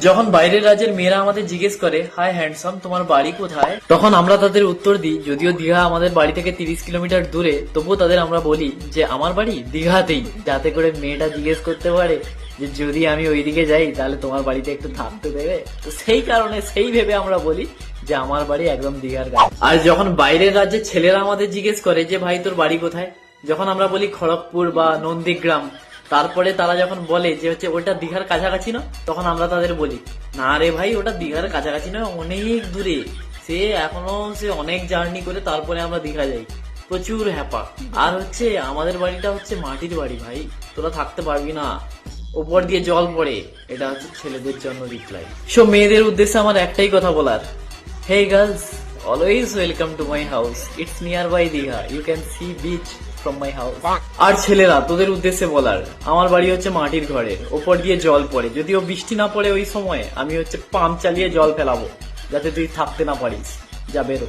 যখন বাইরের রাজ্যের মেয়েরা আমাদের জিজ্ঞেস করে হাই হ্যান্ডসাম তোমার বাড়ি কোথায়, তখন আমরা তাদের উত্তর দিই, যদিও দীঘা আমাদের বাড়ি থেকে 30 কিলোমিটার দূরে, তবুও তাদের আমরা বলি যে আমার বাড়ি দীঘাতেই, যাতে করে মেয়েটা জিজ্ঞেস করতে পারে যে যদি আমি ওইদিকে যাই তাহলে তোমার বাড়িতে একটু থাকতে দেবে। তো সেই কারণে সেই ভেবে আমরা বলি যে আমার বাড়ি একদম দীঘার কাছে। আর যখন বাইরের রাজ্যের ছেলেরা আমাদের জিজ্ঞেস করে যে ভাই তোর বাড়ি কোথায়, যখন আমরা বলি খড়গপুর বা নন্দীগ্রাম, তারপরে তারা যখন বলে যে হচ্ছে ওটা দীঘার কাছাকাছি না, তখন আমরা তাদের বলি না রে ভাই ওটা দীঘার কাছাকাছি নয়, অনেক দূরে, সে অনেক জার্নি করে তারপরে আমরা দীঘা যাই। প্রচুর হ্যাপা। আর হচ্ছে আমাদের বাড়িটা হচ্ছে মাটির বাড়ি ভাই, তোরা থাকতে পারবি না, উপর দিয়ে জল পড়ে। এটা হচ্ছে ছেলেদের জন্য রিপ্লাই। সো মেয়েদের উদ্দেশ্যে আমার একটাই কথা বলার, hey girls, always welcome to my house, it's nearby Digha, you can see beach from my house. আর ছেলেরা তোদের উদ্দেশ্যে বলার, আমার বাড়ি হচ্ছে মাটির ঘরের, ওপর দিয়ে জল পড়ে, যদিও বৃষ্টি না পড়ে ওই সময় আমি হচ্ছে পাম্প চালিয়ে জল ফেলাবো যাতে তুই থাকতে না পারিস। যা বেরো।